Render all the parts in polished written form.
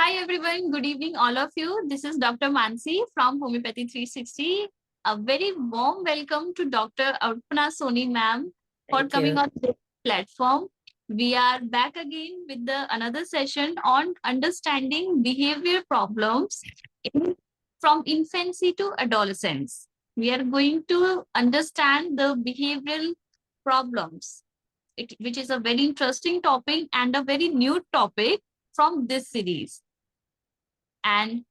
Hi everyone, good evening all of you. This is Dr. Mansi from Homeopathy 360. A very warm welcome to Dr. Arpana Soni ma'am for Thank coming you. on this platform. We are back again with another session on understanding behavior problems from infancy to adolescence. We are going to understand the behavioral problems, which is a very interesting topic and a very new topic from this series. And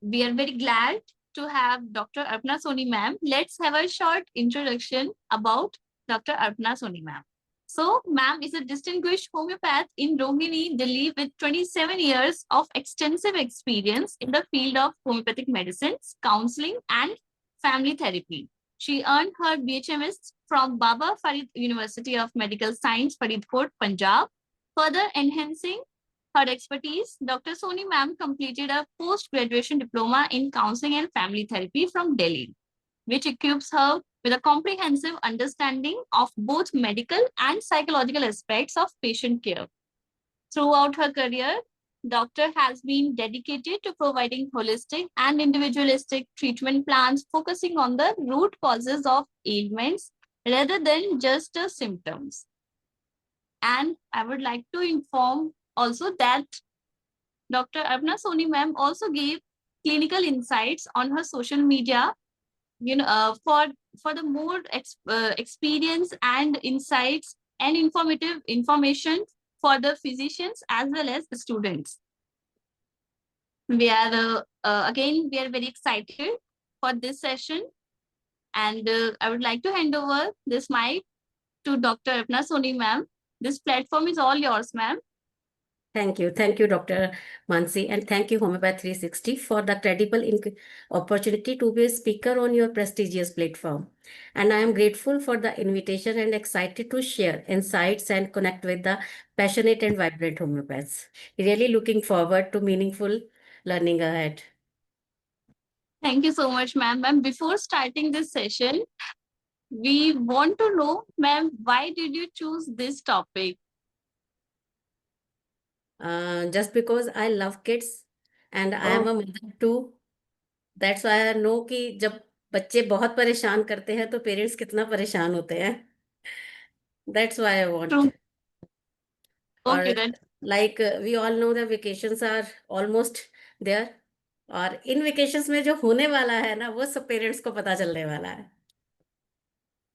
we are very glad to have Dr. Arpana Soni ma'am. Let's have a short introduction about Dr. Arpana Soni ma'am. So, ma'am is a distinguished homeopath in Rohini, Delhi, with 27 years of extensive experience in the field of homeopathic medicines, counseling, and family therapy. She earned her BHMS from Baba Farid University of Medical Science, Faridkot, Punjab, further enhancing her expertise. Dr. Soni ma'am completed a post-graduation diploma in counseling and family therapy from Delhi, which equips her with a comprehensive understanding of both medical and psychological aspects of patient care. Throughout her career, Doctor has been dedicated to providing holistic and individualistic treatment plans focusing on the root causes of ailments rather than just the symptoms. And I would like to inform also that Dr. Arpana Soni ma'am also gave clinical insights on her social media, for the more experience and insights and informative information for the physicians as well as the students. We are again we are very excited for this session, and I would like to hand over this mic to Dr. Arpana Soni ma'am. This platform is all yours, ma'am. Thank you. Thank you, Dr. Mansi, and thank you, Homeopath 360, for the credible opportunity to be a speaker on your prestigious platform. And I am grateful for the invitation and excited to share insights and connect with the passionate and vibrant homeopaths. Really looking forward to meaningful learning ahead. Thank you so much, ma'am. Ma'am, before starting this session, we want to know, ma'am, why did you choose this topic? Just because I love kids and I am Oh, a mother too. That's why I know कि जब बच्चे बहुत परेशान करते हैं तो parents कितना परेशान होते हैं. That's why I want. true. Okay, Or then. like we all know the vacations are almost there. और इन वेकेशंस में जो होने वाला है ना वो सब पेरेंट्स को पता चलने वाला है.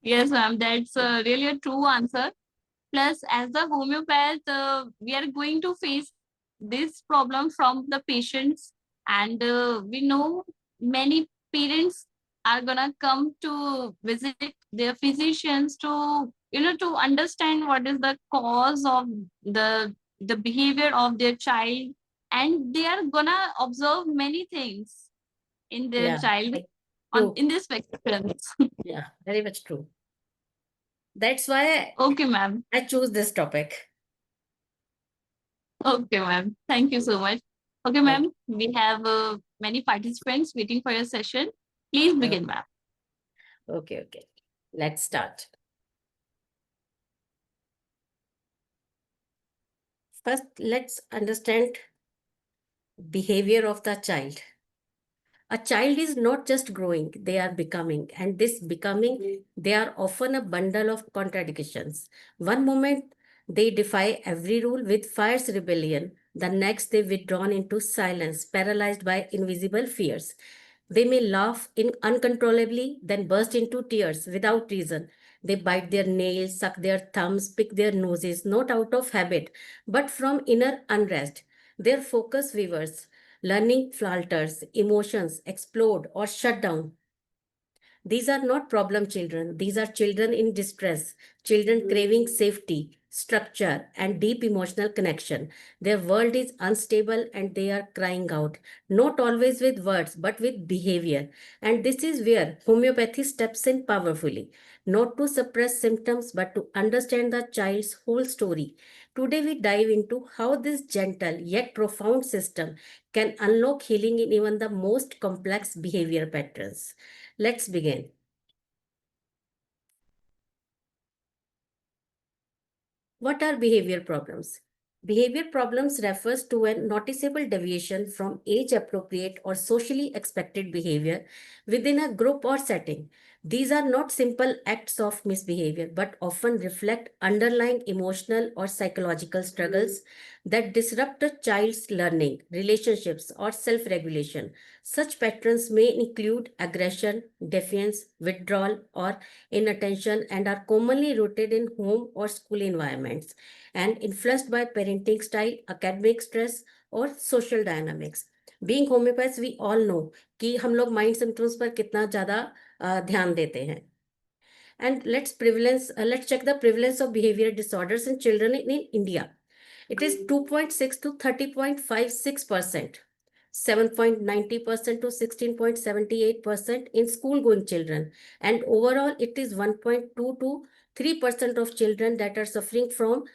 Yes, ma'am, that's really a true answer. Plus, as the homeopath, we are going to face this problem from the patients, and we know many parents are gonna come to visit their physicians to to understand what is the cause of the behavior of their child, and they are gonna observe many things in their Yeah, child on true. in this vacations. Yeah, very much true. That's why Okay, ma'am. I choose this topic. Okay, ma'am. Thank you so much. Okay, Okay. ma'am. We have many participants waiting for your session. Please begin, ma'am. Okay. Let's start. First, let's understand behavior of the child. A child is not just growing, they are becoming. And this becoming, they are often a bundle of contradictions. One moment, they defy every rule with fierce rebellion. The next, they withdrawn into silence, paralyzed by invisible fears. They may laugh uncontrollably, then burst into tears without reason. They bite their nails, suck their thumbs, pick their noses, not out of habit, but from inner unrest. Their focus weavers. Learning falters, emotions explode or shut down. These are not problem children. These are children in distress, children craving safety, structure, and deep emotional connection. Their world is unstable and they are crying out, not always with words, but with behavior. And this is where homeopathy steps in powerfully, not to suppress symptoms, but to understand the child's whole story. Today, we dive into how this gentle yet profound system can unlock healing in even the most complex behavior patterns. Let's begin. What are behavior problems? Behavior problems refers to a noticeable deviation from age-appropriate or socially expected behavior within a group or setting. These are not simple acts of misbehavior, but often reflect underlying emotional or psychological struggles that disrupt a child's learning, relationships, or self-regulation. Such patterns may include aggression, defiance, withdrawal, or inattention, and are commonly rooted in home or school environments and influenced by parenting style, academic stress, और social dynamics. Being homeopaths, we all know कि हम लोग mind symptoms पर कितना ज़्यादा ध्यान देते हैं. And let's check the prevalence of behavioral disorders in children in India. It is 2.6 to 30.56%, 7.90% to 16.78% in school-going children, and overall it is 1.2 to 3% of children that are suffering from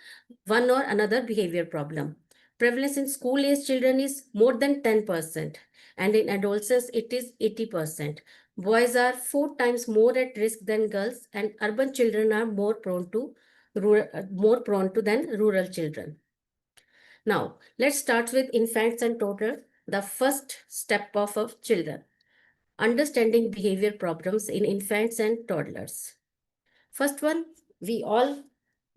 one or another behavior problem. Prevalence in school-age children is more than 10%, and in adolescents it is 80%. Boys are 4 times more at risk than girls, and urban children are more prone to than rural children. Now, let's start with infants and toddlers, the first step of children. Understanding behavior problems in infants and toddlers. First one, we all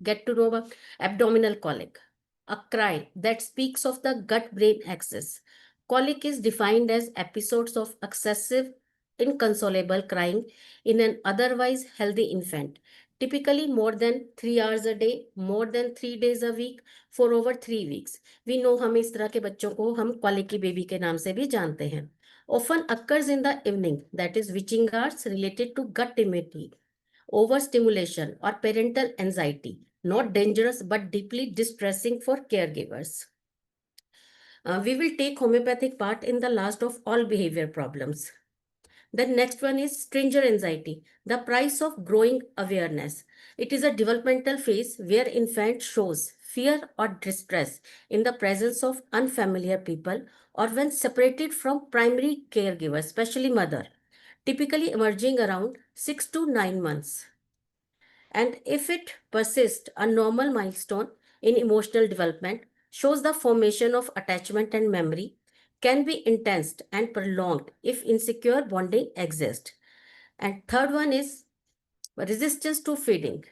get to know about abdominal colic, a cry that speaks of the gut-brain axis. Colic is defined as episodes of excessive, inconsolable crying in an otherwise healthy infant, typically more than 3 hours a day, more than 3 days a week, for over 3 weeks. We know हम इस तरह के बच्चों को हम colicky baby के नाम से भी जानते हैं. Often occurs in the evening, that is witching hours related to gut immunity, overstimulation, or parental anxiety. Not dangerous but deeply distressing for caregivers. We will take homeopathic part in the last of all behavior problems. The next one is stranger anxiety, the price of growing awareness. It is a developmental phase where infant shows fear or distress in the presence of unfamiliar people or when separated from primary caregiver, especially mother, typically emerging around 6 to 9 months. And if it persists, a normal milestone in emotional development shows the formation of attachment and memory can be intense and prolonged if insecure bonding exists. And third one is resistance to feeding,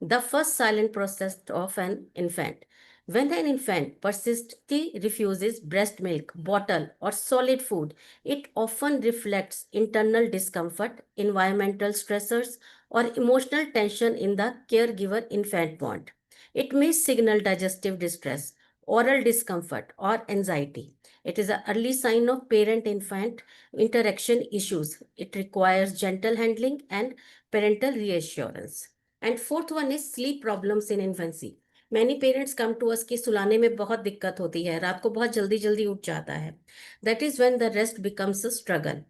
the first silent process of an infant. When an infant persistently refuses breast milk, bottle, or solid food, it often reflects internal discomfort, environmental stressors, or emotional tension in the caregiver infant bond. It may signal digestive distress, oral discomfort, or anxiety. It is an early sign of parent infant interaction issues. It requires gentle handling and parental reassurance. And fourth one is sleep problems in infancy. Many parents come to us कि सुलाने में बहुत दिक्कत होती है, रात को बहुत जल्दी जल्दी उठ जाता है. That is when the rest becomes a struggle.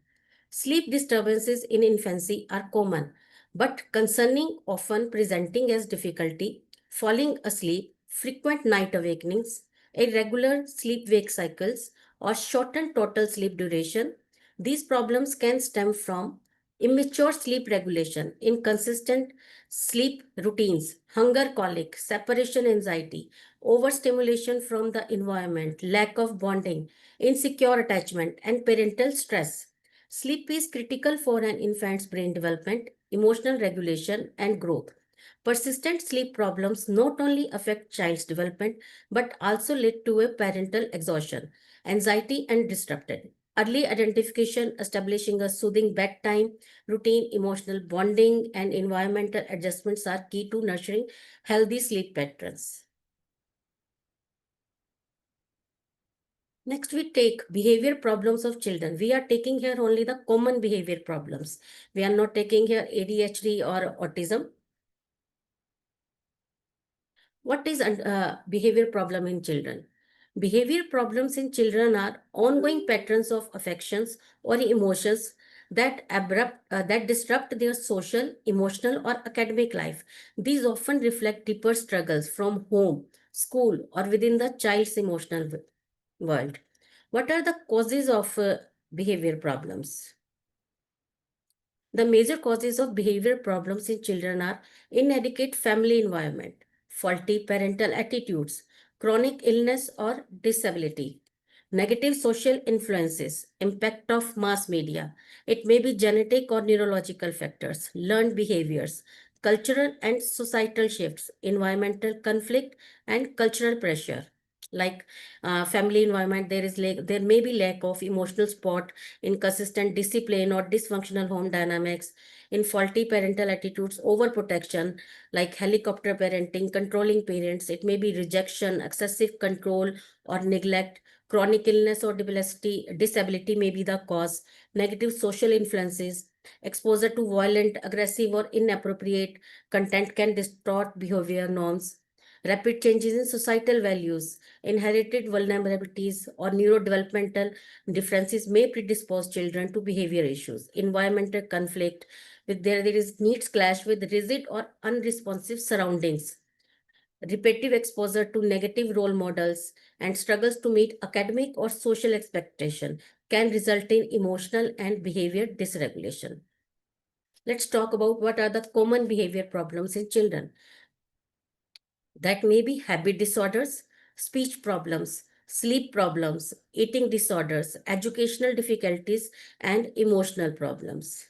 Sleep disturbances in infancy are common, but concerning, often presenting as difficulty, falling asleep, frequent night awakenings, irregular sleep-wake cycles, or shortened total sleep duration. These problems can stem from immature sleep regulation, inconsistent sleep routines, hunger colic, separation anxiety, overstimulation from the environment, lack of bonding, insecure attachment, and parental stress. Sleep is critical for an infant's brain development, emotional regulation, and growth. Persistent sleep problems not only affect child's development but also lead to a parental exhaustion, anxiety, and disrupted. Early identification, establishing a soothing bedtime routine, emotional bonding, and environmental adjustments are key to nurturing healthy sleep patterns. Next, we take behavior problems of children. We are taking here only the common behavior problems. We are not taking here ADHD or autism. What is behavior problem in children? Behavior problems in children are ongoing patterns of affections or emotions that disrupt their social, emotional, or academic life. These often reflect deeper struggles from home, school, or within the child's emotional world. What are the causes of behavior problems? The major causes of behavior problems in children are inadequate family environment, faulty parental attitudes, chronic illness or disability. Negative social influences, impact of mass media. It may be genetic or neurological factors, learned behaviors, cultural and societal shifts, environmental conflict, and cultural pressure. Like family environment, there may be lack of emotional support, inconsistent discipline or dysfunctional home dynamics, in faulty parental attitudes, overprotection, like helicopter parenting, controlling parents. It may be rejection, excessive control or neglect, chronic illness or disability may be the cause, negative social influences, exposure to violent, aggressive, or inappropriate content can distort behavior norms, rapid changes in societal values, inherited vulnerabilities, or neurodevelopmental differences may predispose children to behavior issues, environmental conflict, there is needs clash with rigid or unresponsive surroundings, repetitive exposure to negative role models, and struggles to meet academic or social expectation can result in emotional and behavior dysregulation. Let's talk about what are the common behavior problems in children. That may be habit disorders, speech problems, sleep problems, eating disorders, educational difficulties, and emotional problems.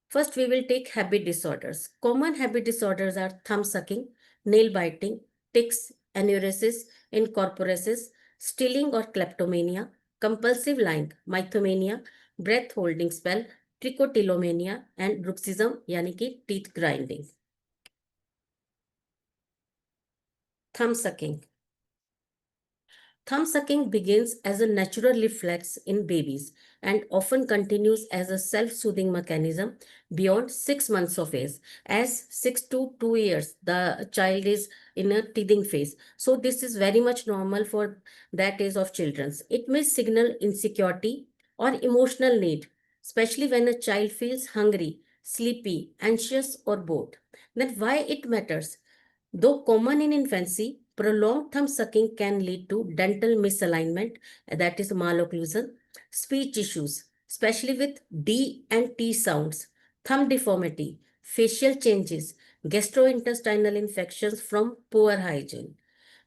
First, we will take habit disorders. Common habit disorders are thumb sucking, nail biting, tics, enuresis, incorporesis, stealing or kleptomania, compulsive lying, mythomania, breath holding spell, trichotillomania, and bruxism, yani ki teeth grinding. Thumb sucking. Thumb sucking begins as a natural reflex in babies and often continues as a self-soothing mechanism beyond 6 months of age. As 6 to 2 years, the child is in a teething phase. So this is very much normal for that age of children. It may signal insecurity or emotional need, especially when a child feels hungry, sleepy, anxious, or bored. Then why it matters? Though common in infancy, prolonged thumb sucking can lead to dental misalignment, that is malocclusion, speech issues, especially with D and T sounds, thumb deformity, facial changes, gastrointestinal infections from poor hygiene.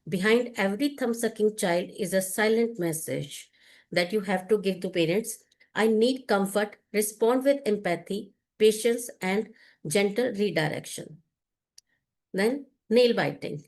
Behind every thumb sucking child is a silent message that you have to give to parents. I need comfort, respond with empathy, patience, and gentle redirection. Then, nail biting.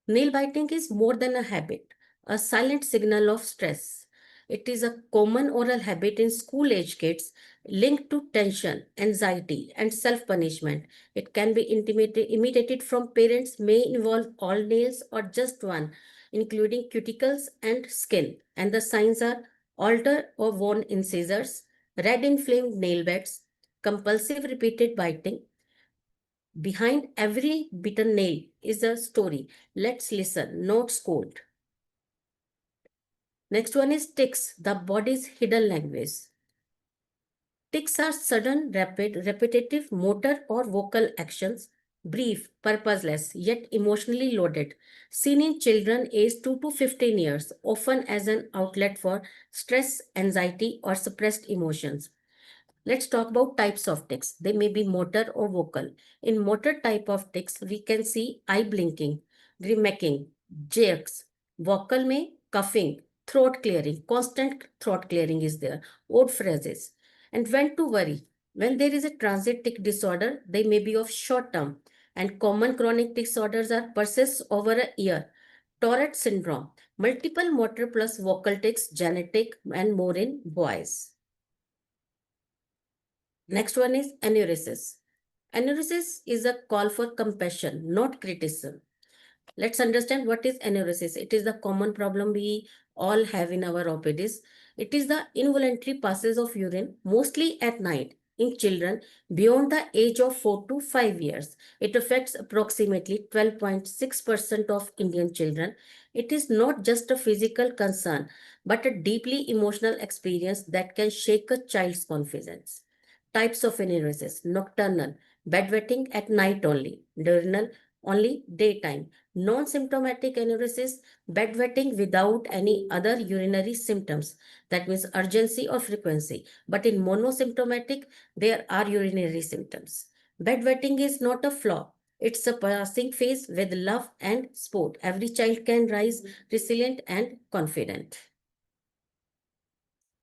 Nail biting is more than a habit, a silent signal of stress. It is a common oral habit in school age kids linked to tension, anxiety, and self punishment. It can be imitated from parents, may involve all nails or just one, including cuticles and skin. And the signs are altered or worn incisors, red inflamed nail beds, compulsive repeated biting. Behind every bitten nail is a story. Let's listen, not scold. Next one is tics, the body's hidden language. Tics are sudden, rapid, repetitive motor or vocal actions, brief, purposeless, yet emotionally loaded, seen in children aged 2 to 15 years, often as an outlet for stress, anxiety, or suppressed emotions. Let's talk about types of tics. They may be motor or vocal. In motor type of tics, we can see eye blinking, grimacking, jerks. Vocal may coughing, throat clearing, constant throat clearing is there, odd phrases. And when to worry? When there is a transit tic disorder, they may be of short term. And common chronic tic disorders are persist over a year. Tourette syndrome, multiple motor plus vocal tics, genetic and more in boys. Next one is enuresis. Enuresis is a call for compassion, not criticism. Let's understand what is enuresis. It is the common problem we all have in our OPDs. It is the involuntary passage of urine, mostly at night, in children beyond the age of 4 to 5 years. It affects approximately 12.6% of Indian children. It is not just a physical concern, but a deeply emotional experience that can shake a child's confidence. Types of enuresis: nocturnal, bedwetting at night only; diurnal, only daytime; non-symptomatic enuresis, bedwetting without any other urinary symptoms, that means urgency or frequency. But in monosymptomatic, there are urinary symptoms. Bedwetting is not a flaw. It's a passing phase with love and sport. Every child can rise resilient and confident.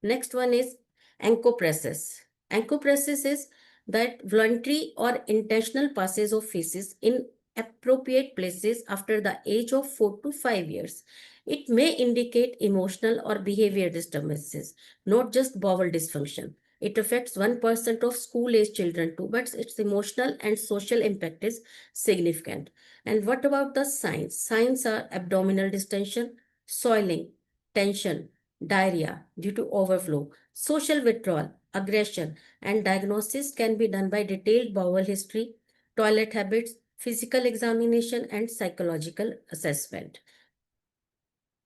Next one is anchopresses. Anchopresses is that voluntary or intentional passage of feces in appropriate places after the age of 4 to 5 years. It may indicate emotional or behavior disturbances, not just bowel dysfunction. It affects 1% of school age children too, but its emotional and social impact is significant. And what about the signs? Signs are abdominal distension, soiling, tension, diarrhea due to overflow, social withdrawal, aggression, and diagnosis can be done by detailed bowel history, toilet habits, physical examination, and psychological assessment.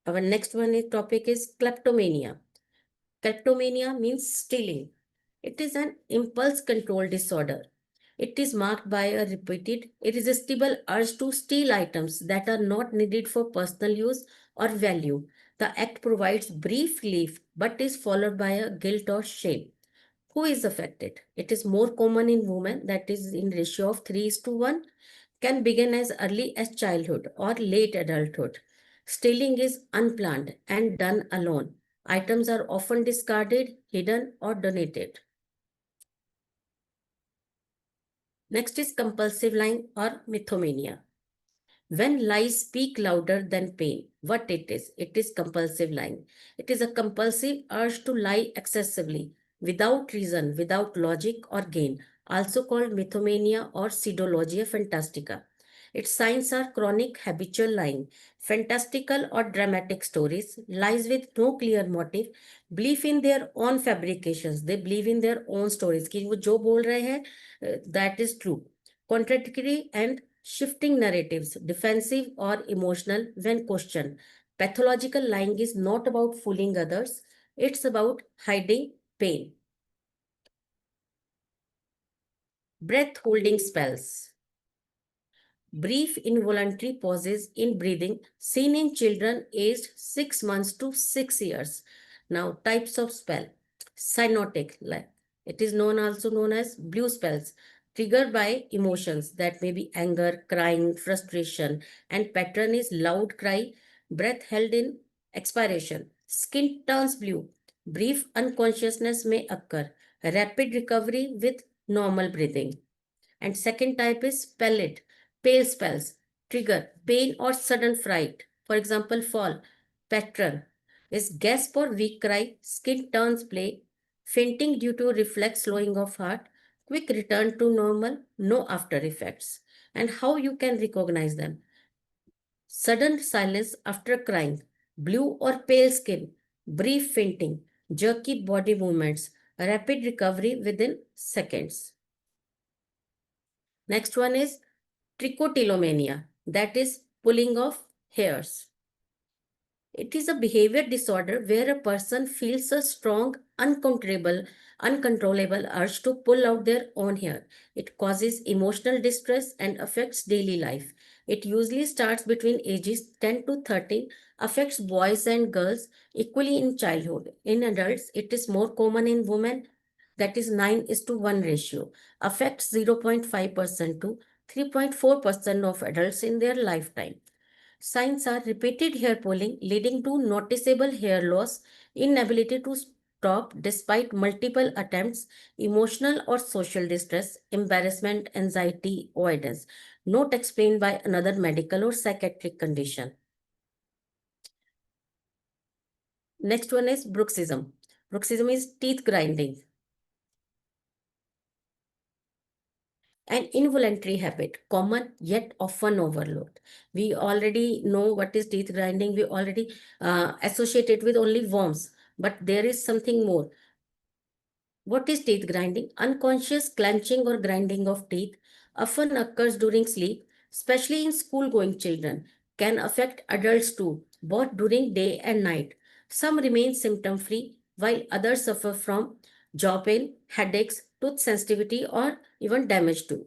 Our next topic is kleptomania. Kleptomania means stealing. It is an impulse control disorder. It is marked by a repeated, irresistible urge to steal items that are not needed for personal use or value. The act provides brief relief but is followed by a guilt or shame. Who is affected? It is more common in women, that is in ratio of 3 is to 1, can begin as early as childhood or late adulthood. Stealing is unplanned and done alone. Items are often discarded, hidden, or donated. Next is compulsive lying or mythomania. When lies speak louder than pain, what it is? It is compulsive lying. It is a compulsive urge to lie excessively, without reason, without logic or gain, also called mythomania or pseudologia fantastica. Its signs are chronic habitual lying, fantastical or dramatic stories, lies with no clear motive, belief in their own fabrications. They believe in their own stories कि वो जो बोल रहे हैं that is true. Contradictory and shifting narratives, defensive or emotional when questioned. Pathological lying is not about fooling others, it's about hiding pain. Breath holding spells. Brief involuntary pauses in breathing seen in children aged 6 months to 6 years. Now, types of spell. Cyanotic, like it is also known as blue spells, triggered by emotions that may be anger, crying, frustration, and pattern is loud cry, breath held in expiration. Skin turns blue. Brief unconsciousness may occur. Rapid recovery with normal breathing. And second type is pallid, pale spells, trigger pain or sudden fright. For example, fall, pattern is gasp or weak cry, skin turns pale, fainting due to reflex slowing of heart, quick return to normal, no after effects. And how you can recognize them. Sudden silence after crying, blue or pale skin, brief fainting, jerky body movements, rapid recovery within seconds. Next one is trichotillomania, that is pulling of hairs. It is a behavior disorder where a person feels a strong, uncontrollable urge to pull out their own hair. It causes emotional distress and affects daily life. It usually starts between ages 10 to 13, affects boys and girls equally in childhood. In adults, it is more common in women, that is 9 is to 1 ratio, affects 0.5% to 3.4% of adults in their lifetime. Signs are repeated hair pulling leading to noticeable hair loss, inability to stop despite multiple attempts, emotional or social distress, embarrassment, anxiety, avoidance, not explained by another medical or psychiatric condition. Next one is bruxism. Bruxism is teeth grinding. An involuntary habit, common yet often overlooked. We already know what is teeth grinding. We already associate it with only worms, but there is something more. What is teeth grinding? Unconscious clenching or grinding of teeth often occurs during sleep, especially in school-going children. Can affect adults too, both during day and night. Some remain symptom-free, while others suffer from jaw pain, headaches, tooth sensitivity, or even damage too.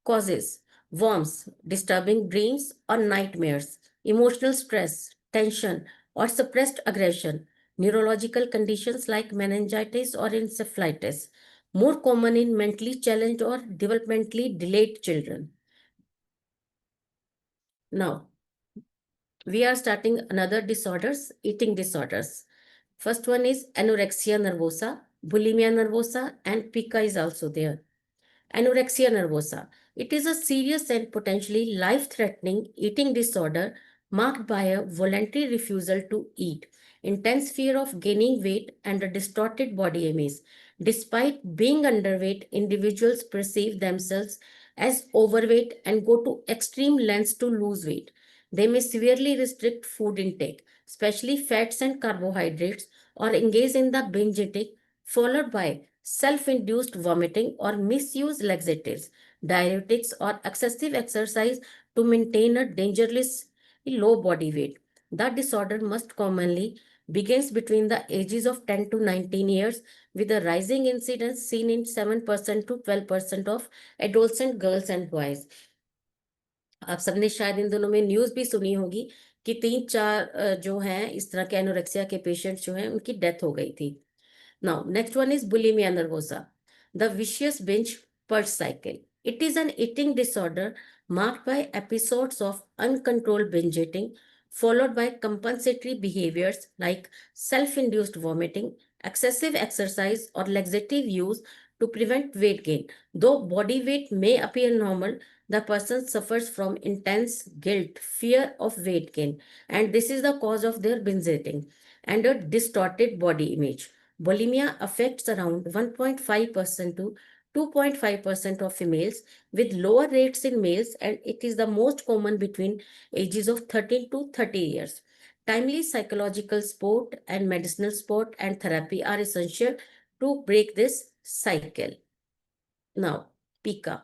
Causes: worms, disturbing dreams or nightmares, emotional stress, tension, or suppressed aggression, neurological conditions like meningitis or encephalitis, more common in mentally challenged or developmentally delayed children. Now, we are starting another disorders, eating disorders. First one is anorexia nervosa, bulimia nervosa, and pica is also there. Anorexia nervosa. It is a serious and potentially life-threatening eating disorder marked by a voluntary refusal to eat, intense fear of gaining weight, and a distorted body image. Despite being underweight, individuals perceive themselves as overweight and go to extreme lengths to lose weight. They may severely restrict food intake, especially fats and carbohydrates, or engage in the binge eating, followed by self-induced vomiting or misuse laxatives, diuretics, or excessive exercise to maintain a dangerously low body weight. The disorder most commonly begins between the ages of 10 to 19 years with a rising incidence seen in 7% to 12% of adolescent girls and boys. आप सबने शायद इन दोनों में news भी सुनी होगी कि 3-4 जो हैं इस तरह के एनोरेक्सिया के पेशेंट्स जो हैं उनकी डेथ हो गई थी. Now, next one is bulimia nervosa, the vicious binge purge cycle. It is an eating disorder marked by episodes of uncontrolled binge eating, followed by compensatory behaviors like self-induced vomiting, excessive exercise, or laxative use to prevent weight gain. Though body weight may appear normal, the person suffers from intense guilt, fear of weight gain, and this is the cause of their binge eating, and a distorted body image. Bulimia affects around 1.5% to 2.5% of females, with lower rates in males, and it is the most common between ages of 13 to 30 years. Timely psychological support and medicinal support and therapy are essential to break this cycle. Now, Pica.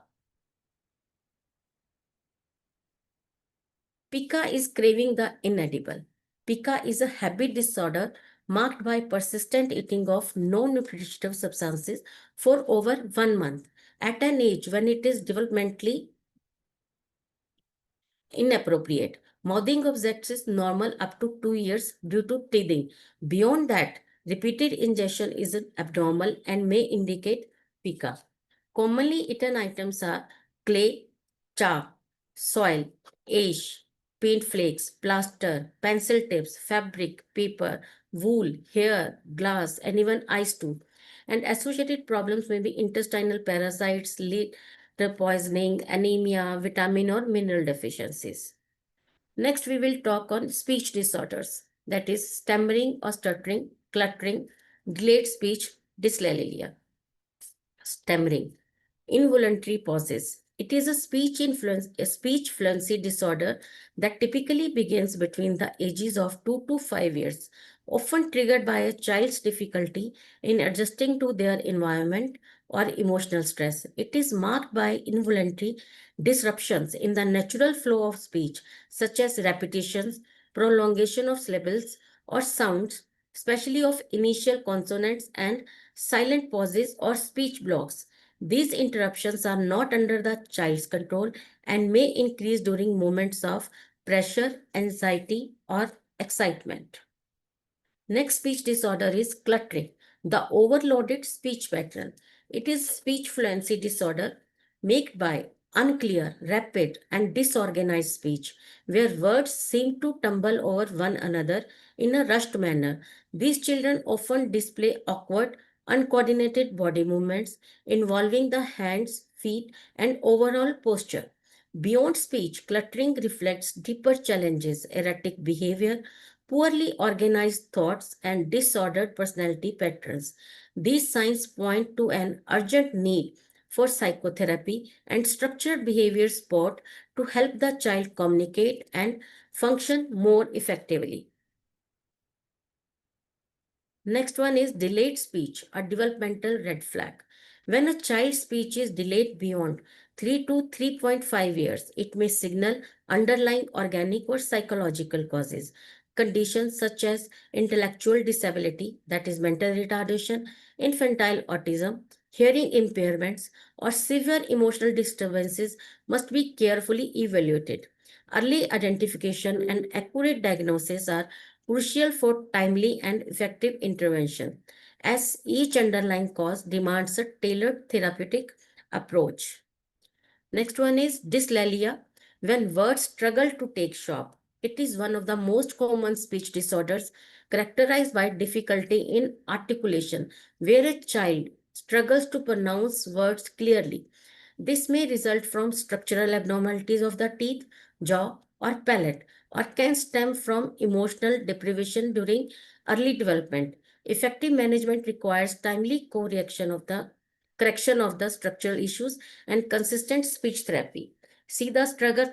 Pica is craving the inedible. Pica is a habit disorder marked by persistent eating of non-nutritive substances for over 1 month at an age when it is developmentally inappropriate. Mouthing objects is normal up to 2 years due to teething. Beyond that, repeated ingestion is abnormal and may indicate pica. Commonly eaten items are clay, chalk, soil, ash, paint flakes, plaster, pencil tips, fabric, paper, wool, hair, glass, and even ice too. And associated problems may be intestinal parasites, liver poisoning, anemia, vitamin or mineral deficiencies. Next, we will talk on speech disorders, that is stammering or stuttering, cluttering, delayed speech, dyslexia. Stammering. Involuntary pauses. It is a speech fluency disorder that typically begins between the ages of 2 to 5 years, often triggered by a child's difficulty in adjusting to their environment or emotional stress. It is marked by involuntary disruptions in the natural flow of speech, such as repetitions, prolongation of syllables or sounds, especially of initial consonants, and silent pauses or speech blocks. These interruptions are not under the child's control and may increase during moments of pressure, anxiety, or excitement. Next speech disorder is cluttering, the overloaded speech pattern. It is speech fluency disorder marked by unclear, rapid, and disorganized speech, where words seem to tumble over one another in a rushed manner. These children often display awkward, uncoordinated body movements involving the hands, feet, and overall posture. Beyond speech, cluttering reflects deeper challenges, erratic behavior, poorly organized thoughts, and disordered personality patterns. These signs point to an urgent need for psychotherapy and structured behavior support to help the child communicate and function more effectively. Next one is delayed speech, a developmental red flag. When a child's speech is delayed beyond 3 to 3.5 years, it may signal underlying organic or psychological causes. Conditions such as intellectual disability, that is mental retardation, infantile autism, hearing impairments, or severe emotional disturbances must be carefully evaluated. Early identification and accurate diagnosis are crucial for timely and effective intervention, as each underlying cause demands a tailored therapeutic approach. Next one is dyslexia, when words struggle to take shape. It is one of the most common speech disorders characterized by difficulty in articulation, where a child struggles to pronounce words clearly. This may result from structural abnormalities of the teeth, jaw, or palate, or can stem from emotional deprivation during early development. Effective management requires timely correction of the structural issues and consistent speech therapy. See the struggle,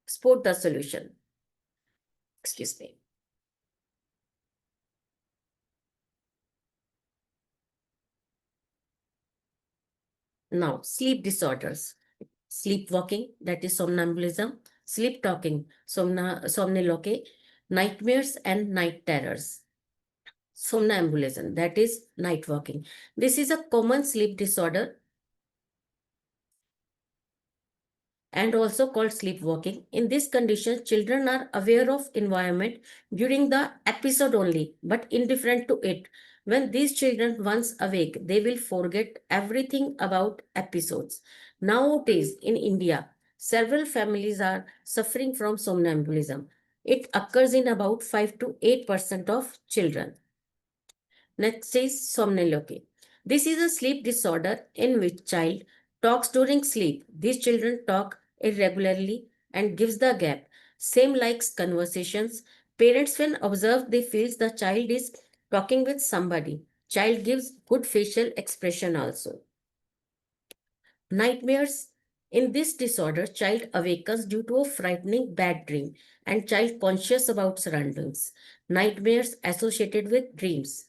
sport the solution. Excuse me. Now, sleep disorders. Sleepwalking, that is somnambulism, sleep talking, somniloquy, nightmares and night terrors. Somnambulism, that is night walking. This is a common sleep disorder and also called sleepwalking. In this condition, children are aware of environment during the episode only, but indifferent to it. When these children once awake, they will forget everything about episodes. Nowadays, in India, several families are suffering from somnambulism. It occurs in about 5 to 8% of children. Next is somniloquy. This is a sleep disorder in which child talks during sleep. These children talk irregularly and gives the gap. Same likes conversations. Parents when observe they feels the child is talking with somebody. Child gives good facial expression also. Nightmares. In this disorder, child awakens due to a frightening bad dream and child conscious about surroundings. Nightmares associated with dreams.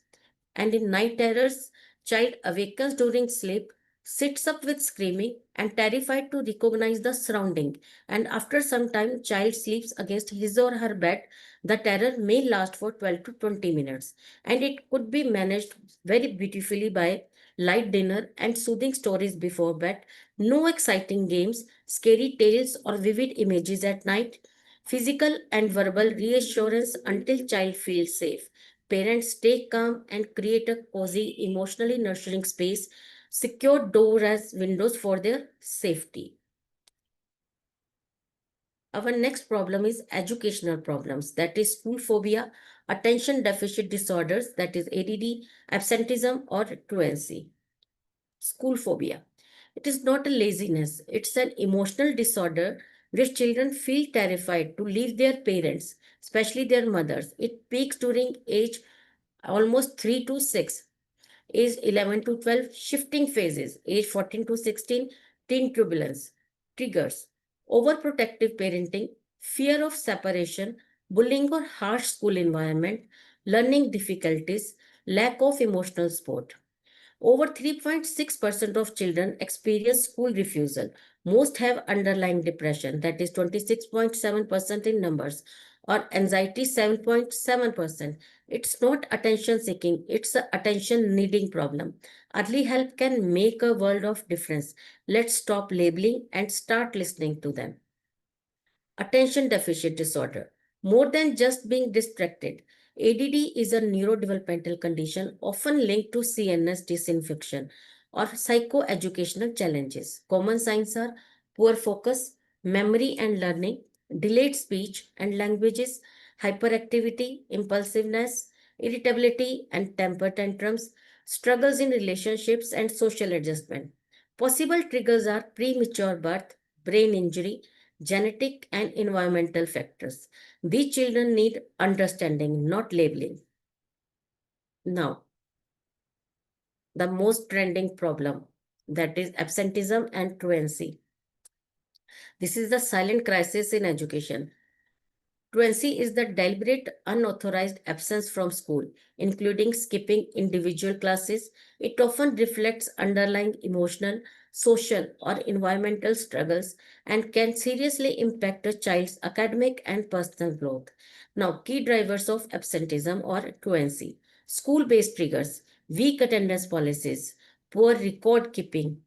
And in night terrors, child awakens during sleep, sits up with screaming and terrified to recognize the surrounding. And after some time, child sleeps against his or her bed. The terror may last for 12 to 20 minutes. And it could be managed very beautifully by light dinner and soothing stories before bed, no exciting games, scary tales or vivid images at night, physical and verbal reassurance until child feels safe. Parents stay calm and create a cozy, emotionally nurturing space, secure doors as windows for their safety. Our next problem is educational problems, that is school phobia, attention deficit disorders, that is ADD, absenteeism or truancy. School phobia. It is not a laziness, it's an emotional disorder where children feel terrified to leave their parents, especially their mothers. It peaks during age almost 3 to 6, age 11 to 12, shifting phases, age 14 to 16, teen turbulence, triggers, overprotective parenting, fear of separation, bullying or harsh school environment, learning difficulties, lack of emotional support. Over 3.6% of children experience school refusal. Most have underlying depression, that is 26.7% in numbers, or anxiety 7.7%. It's not attention seeking, it's a attention needing problem. Early help can make a world of difference. Let's stop labeling and start listening to them. Attention deficit disorder. More than just being distracted, ADD is a neurodevelopmental condition often linked to CNS disinfection or psychoeducational challenges. Common signs are poor focus, memory and learning, delayed speech and languages, hyperactivity, impulsiveness, irritability and temper tantrums, struggles in relationships and social adjustment. Possible triggers are premature birth, brain injury, genetic and environmental factors. These children need understanding, not labeling. Now, the most trending problem, that is absenteeism and truancy. This is the silent crisis in education. Truancy is the deliberate, unauthorized absence from school, including skipping individual classes. It often reflects underlying emotional, social, or environmental struggles and can seriously impact a child's academic and personal growth. Now, key drivers of absenteeism or truancy: school based triggers, weak attendance policies, poor record keeping,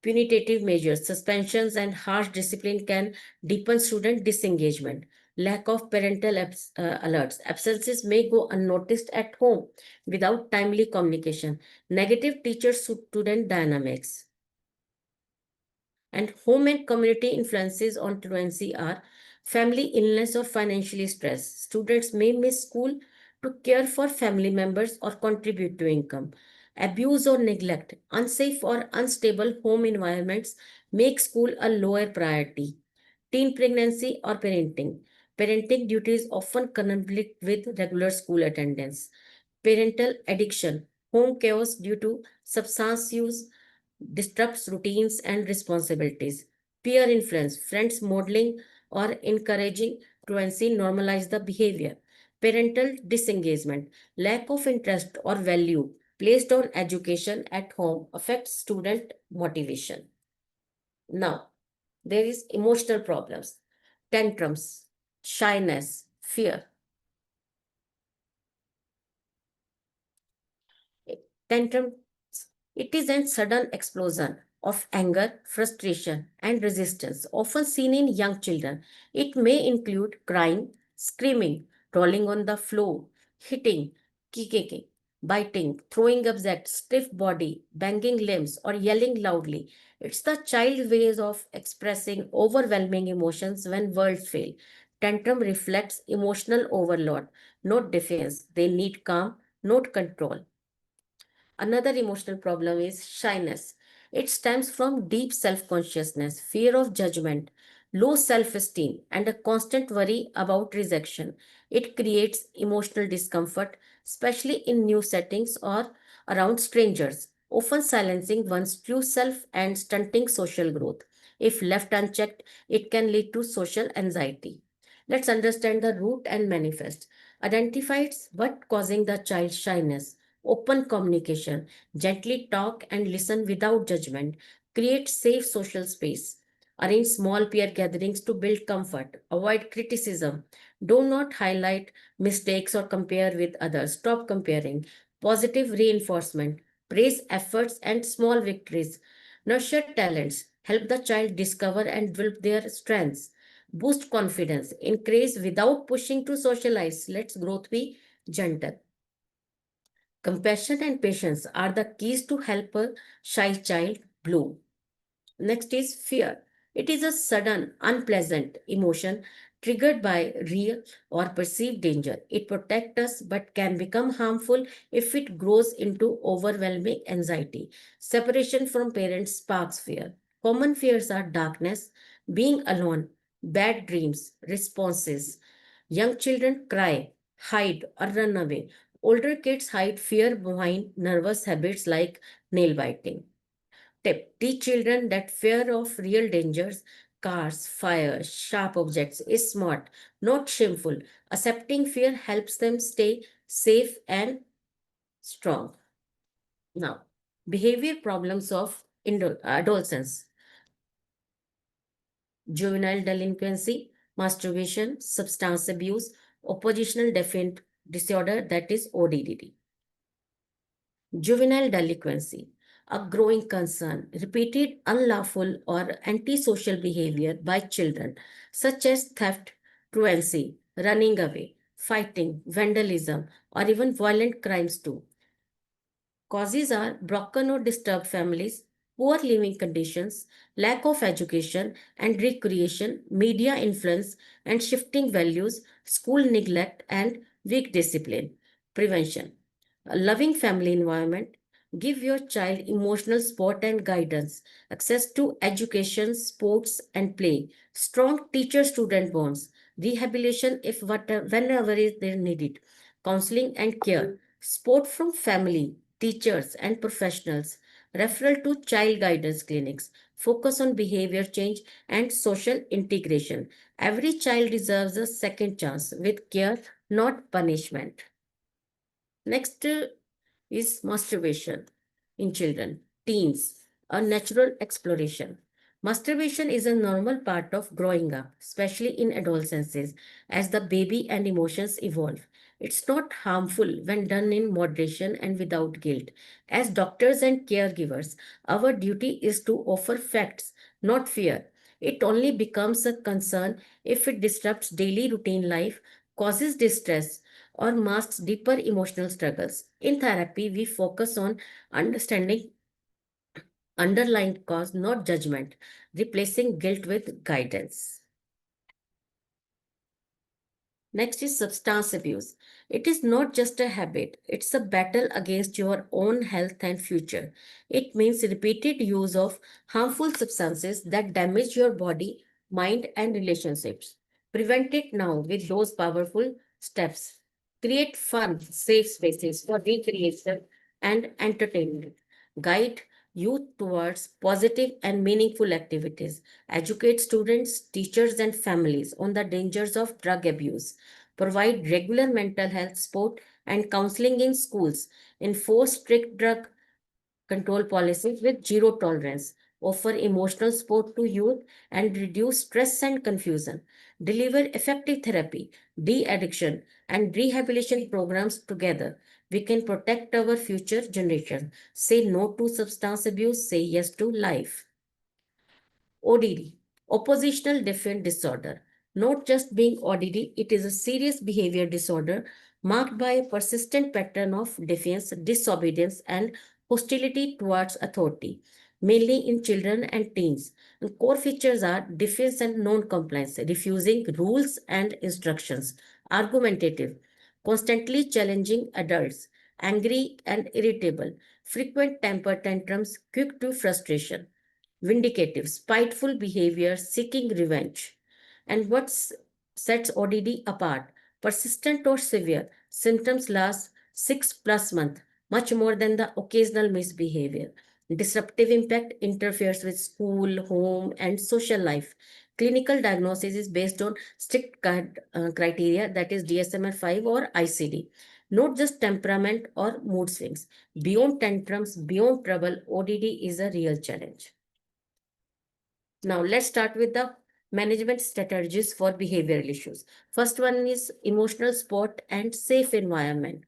punitive measures, suspensions, and harsh discipline can deepen student disengagement. Lack of parental alerts. Absences may go unnoticed at home without timely communication. Negative teacher student dynamics. And home and community influences on truancy are family illness or financial stress. Students may miss school to care for family members or contribute to income. Abuse or neglect, unsafe or unstable home environments make school a lower priority. Teen pregnancy or parenting. Parenting duties often conflict with regular school attendance. Parental addiction, home chaos due to substance use, disrupts routines and responsibilities. Peer influence, friends modeling or encouraging truancy normalize the behavior. Parental disengagement, lack of interest or value placed on education at home affects student motivation. Now, there is emotional problems, tantrums, shyness, fear. Tantrums, it is a sudden explosion of anger, frustration, and resistance, often seen in young children. It may include crying, screaming, rolling on the floor, hitting, kicking, biting, throwing objects, stiff body, banging limbs, or yelling loudly. It's the child's ways of expressing overwhelming emotions when words fail. Tantrum reflects emotional overload, not defense. They need calm, not control. Another emotional problem is shyness. It stems from deep self consciousness, fear of judgment, low self esteem, and a constant worry about rejection. It creates emotional discomfort, especially in new settings or around strangers, often silencing one's true self and stunting social growth. If left unchecked, it can lead to social anxiety. Let's understand the root and manifest. Identifies what causing the child's shyness. Open communication, gently talk and listen without judgment, create safe social space, arrange small peer gatherings to build comfort, avoid criticism, do not highlight mistakes or compare with others, stop comparing, positive reinforcement, praise efforts and small victories, nurture talents, help the child discover and develop their strengths, boost confidence, encourage without pushing to socialize, let's growth be gentle. Compassion and patience are the keys to help a shy child bloom. Next is fear. It is a sudden, unpleasant emotion triggered by real or perceived danger. It protects us but can become harmful if it grows into overwhelming anxiety. Separation from parents sparks fear. Common fears are darkness, being alone, bad dreams, responses. Young children cry, hide, or run away. Older kids hide fear behind nervous habits like nail biting. Tip: teach children that fear of real dangers, cars, fire, sharp objects, is smart, not shameful. Accepting fear helps them stay safe and strong. Now, behavior problems of adolescence, juvenile delinquency, masturbation, substance abuse, oppositional defiant disorder, that is ODD. Juvenile delinquency, a growing concern, repeated unlawful or antisocial behavior by children, such as theft, truancy, running away, fighting, vandalism, or even violent crimes too. Causes are broken or disturbed families, poor living conditions, lack of education and recreation, media influence and shifting values, school neglect, and weak discipline. Prevention: a loving family environment. Give your child emotional support and guidance, access to education, sports, and play, strong teacher student bonds, rehabilitation if whenever is they needed, counseling and care, support from family, teachers, and professionals, referral to child guidance clinics, focus on behavior change and social integration. Every child deserves a second chance with care, not punishment. Next is masturbation in children, teens, a natural exploration. Masturbation is a normal part of growing up, especially in adolescence, as the baby and emotions evolve. It's not harmful when done in moderation and without guilt. As doctors and caregivers, our duty is to offer facts, not fear. It only becomes a concern if it disrupts daily routine life, causes distress, or masks deeper emotional struggles. In therapy, we focus on understanding underlying cause, not judgment, replacing guilt with guidance. Next is substance abuse. It is not just a habit, it's a battle against your own health and future. It means repeated use of harmful substances that damage your body, mind, and relationships. Prevent it now with those powerful steps. Create fun, safe spaces for recreation and entertainment. Guide youth towards positive and meaningful activities. Educate students, teachers, and families on the dangers of drug abuse. Provide regular mental health support and counseling in schools. Enforce strict drug control policies with zero tolerance. Offer emotional support to youth and reduce stress and confusion. Deliver effective therapy, de addiction, and rehabilitation programs together. We can protect our future generation. Say no to substance abuse, say yes to life. ODD, oppositional defiant disorder. Not just being ODD, it is a serious behavior disorder marked by a persistent pattern of defiance, disobedience, and hostility towards authority, mainly in children and teens. And core features are defiance and non-compliance, refusing rules and instructions, argumentative, constantly challenging adults, angry and irritable, frequent temper tantrums, quick to frustration, vindicative, spiteful behavior, seeking revenge. And what sets ODD apart? Persistent or severe, symptoms last 6+ months, much more than the occasional misbehavior. Disruptive impact interferes with school, home, and social life. Clinical diagnosis is based on strict criteria, that is DSM-5 or ICD, not just temperament or mood swings. Beyond tantrums, beyond trouble, ODD is a real challenge. Now, let's start with the management strategies for behavioral issues. First one is emotional support and safe environment.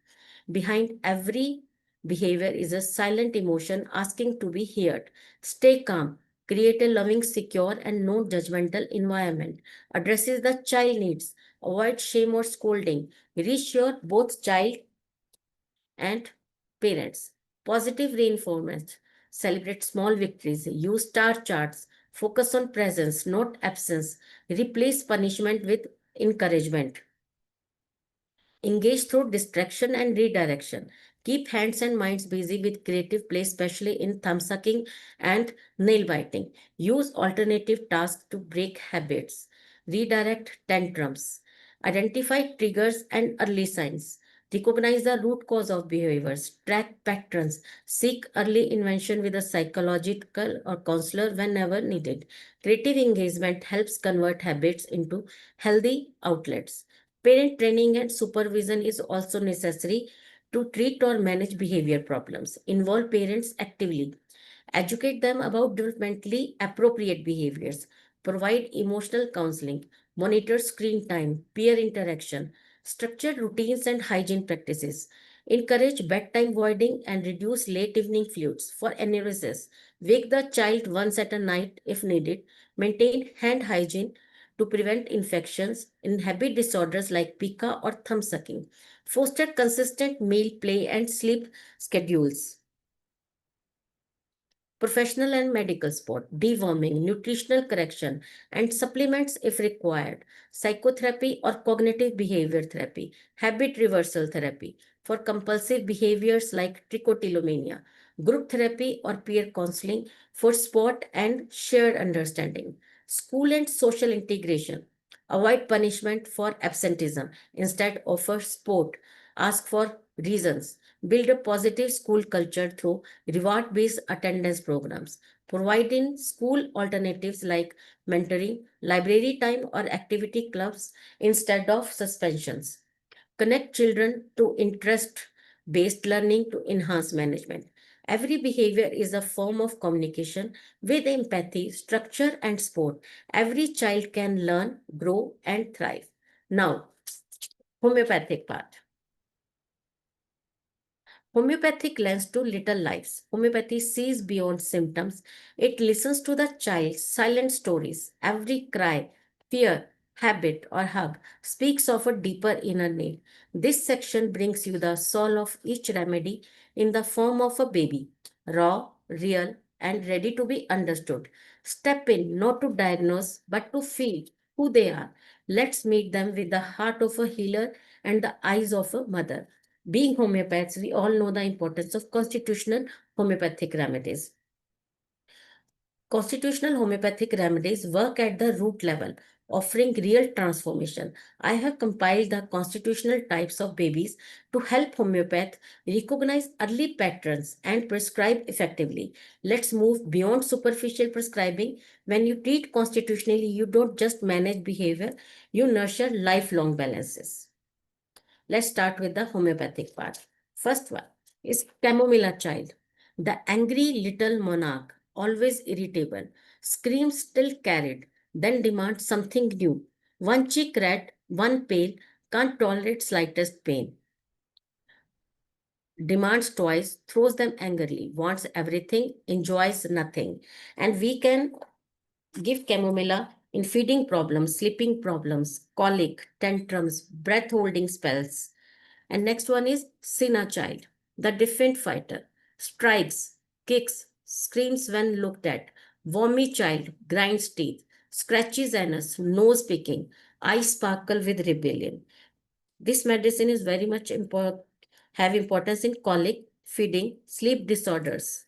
Behind every behavior is a silent emotion asking to be heard. Stay calm. Create a loving, secure, and non-judgmental environment. Addresses the child needs. Avoid shame or scolding. Reassure both child and parents. Positive reinforcement. Celebrate small victories. Use star charts. Focus on presence, not absence. Replace punishment with encouragement. Engage through distraction and redirection. Keep hands and minds busy with creative play, especially in thumb sucking and nail biting. Use alternative tasks to break habits. Redirect tantrums. Identify triggers and early signs. Recognize the root cause of behaviors. Track patterns. Seek early intervention with a psychological or counselor whenever needed. Creative engagement helps convert habits into healthy outlets. Parent training and supervision is also necessary to treat or manage behavior problems. Involve parents actively. Educate them about developmentally appropriate behaviors. Provide emotional counseling. Monitor screen time, peer interaction. Structure routines and hygiene practices. Encourage bedtime voiding and reduce late evening fluids. For analysis, wake the child once at a night if needed. Maintain hand hygiene to prevent infections, in habit disorders like pica or thumb sucking. Foster consistent meal, play, and sleep schedules. Professional and medical support, deworming, nutritional correction, and supplements if required, psychotherapy or cognitive behavior therapy, habit reversal therapy for compulsive behaviors like trichotillomania, group therapy or peer counseling for sport and shared understanding, school and social integration. Avoid punishment for absenteeism. Instead, offer support. Ask for reasons. Build a positive school culture through reward-based attendance programs, providing school alternatives like mentoring, library time, or activity clubs instead of suspensions. Connect children to interest-based learning to enhance management. Every behavior is a form of communication with empathy, structure, and support. Every child can learn, grow, and thrive. Now, homeopathic part. Homeopathic lends to little lives. Homeopathy sees beyond symptoms. It listens to the child's silent stories. Every cry, fear, habit, or hug speaks of a deeper inner need. This section brings you the soul of each remedy in the form of a baby. Raw, real, and ready to be understood. Step in not to diagnose but to feel who they are. Let's meet them with the heart of a healer and the eyes of a mother. Being homeopaths, we all know the importance of constitutional homeopathic remedies. Constitutional homeopathic remedies work at the root level, offering real transformation. I have compiled the constitutional types of babies to help homeopaths recognize early patterns and prescribe effectively. Let's move beyond superficial prescribing. When you treat constitutionally, you don't just manage behavior, you nurture lifelong balances. Let's start with the homeopathic part. First one is Chamomilla child, the angry little monarch, always irritable, screams still carried, then demands something new. One cheek red, one pale, can't tolerate slightest pain. Demands twice, throws them angrily, wants everything, enjoys nothing. And we can give chamomilla in feeding problems, sleeping problems, colic, tantrums, breath holding spells. And next one is Sina child, the defiant fighter, strikes, kicks, screams when looked at. Wormy child, grinds teeth, scratches anus, nose picking, eyes sparkle with rebellion. This medicine is very much have importance in colic, feeding, sleep disorders,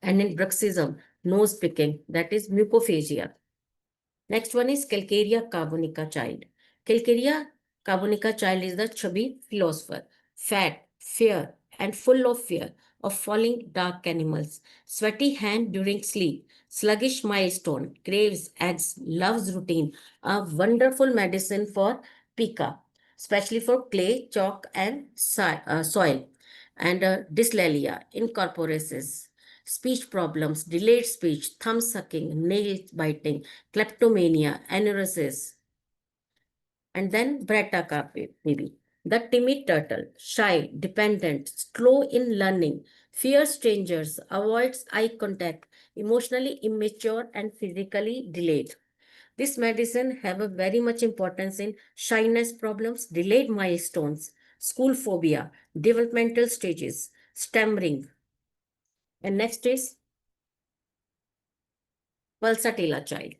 and in bruxism, nose picking, that is mucophagia. Next one is Calcaria carbonica child. Calcaria carbonica child is the chubby philosopher, fat, fair, and full of fear of falling dark animals, sweaty hand during sleep, sluggish milestone, craves eggs, loves routine, a wonderful medicine for pica, especially for clay, chalk, and soil, and dyslalia, incorporaces, speech problems, delayed speech, thumb sucking, nail biting, kleptomania, anuresis, and then brattaca baby. The timid turtle, shy, dependent, slow in learning, fears strangers, avoids eye contact, emotionally immature and physically delayed. This medicine have a very much importance in shyness problems, delayed milestones, school phobia, developmental stages, stammering. And next is Pulsatilla child.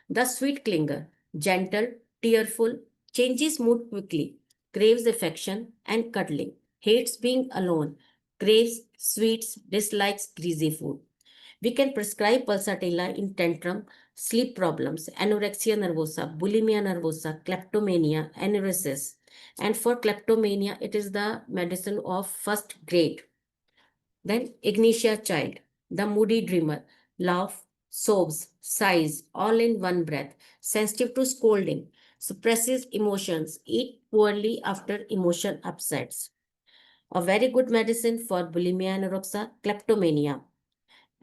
The sweet clinger, gentle, tearful, changes mood quickly, craves affection and cuddling, hates being alone, craves sweets, dislikes greasy food. We can prescribe Pulsatilla in tantrum, sleep problems, anorexia nervosa, bulimia nervosa, kleptomania, anuresis. And for kleptomania, it is the medicine of first grade. Then Ignitia child, the moody dreamer, laugh, sobs, sighs, all in one breath, sensitive to scolding, suppresses emotions, eat poorly after emotion upsets. A very good medicine for bulimia anorexia, kleptomania,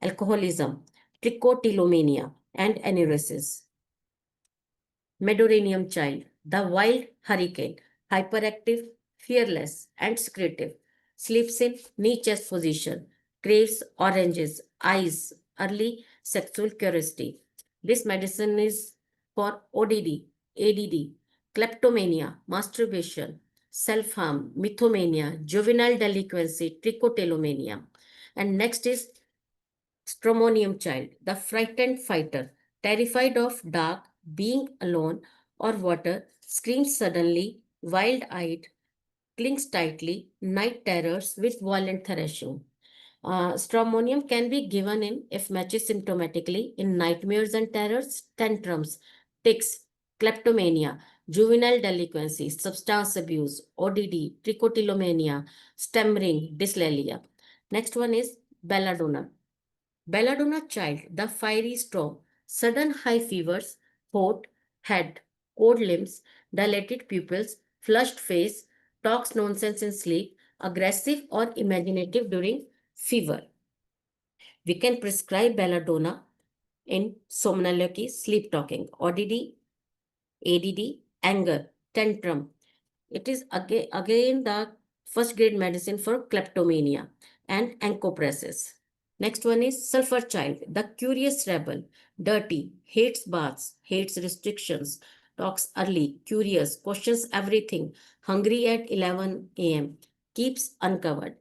alcoholism, trichotillomania, and anuresis. Medorrhinium child, the wild hurricane, hyperactive, fearless, and secretive, sleeps in knee chest position, craves oranges, eyes, early sexual curiosity. This medicine is for ODD, ADD, kleptomania, masturbation, self harm, mythomania, juvenile delinquency, trichotillomania. And next is Stromonium child, the frightened fighter, terrified of dark, being alone, or water, screams suddenly, wild eyed, clings tightly, night terrors with violent thrashing. Stramonium can be given in, if matches symptomatically, in nightmares and terrors, tantrums, tics, kleptomania, juvenile delinquency, substance abuse, ODD, trichotillomania, stammering, dyslalia. Next one is belladonna. Belladonna child, the fiery storm, sudden high fevers, hot head, cold limbs, dilated pupils, flushed face, talks nonsense in sleep, aggressive or imaginative during fever. We can prescribe belladonna in somnolence, sleep talking, ODD, ADD, anger, tantrum. It is again the first grade medicine for kleptomania and encopresis. Next one is sulfur child, the curious rebel, dirty, hates baths, hates restrictions, talks early, curious, questions everything, hungry at 11 a.m., keeps uncovered.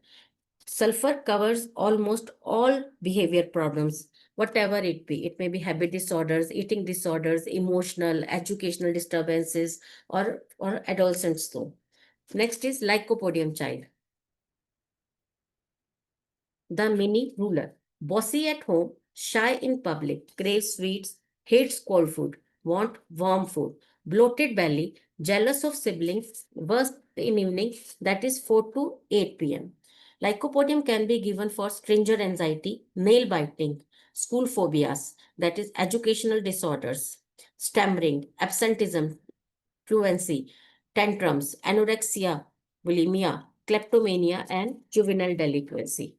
Sulfur covers almost all behavior problems, whatever it be. It may be habit disorders, eating disorders, emotional, educational disturbances, or adolescents though. Next is lycopodium child, the mini ruler. Bossy at home, shy in public, craves sweets, hates cold food, want warm food, bloated belly, jealous of siblings, worst in evening, that is 4 to 8 p.m. Lycopodium can be given for stranger anxiety, nail biting, school phobias, that is educational disorders, stammering, absenteeism, fluency, tantrums, anorexia, bulimia, kleptomania, and juvenile delinquency.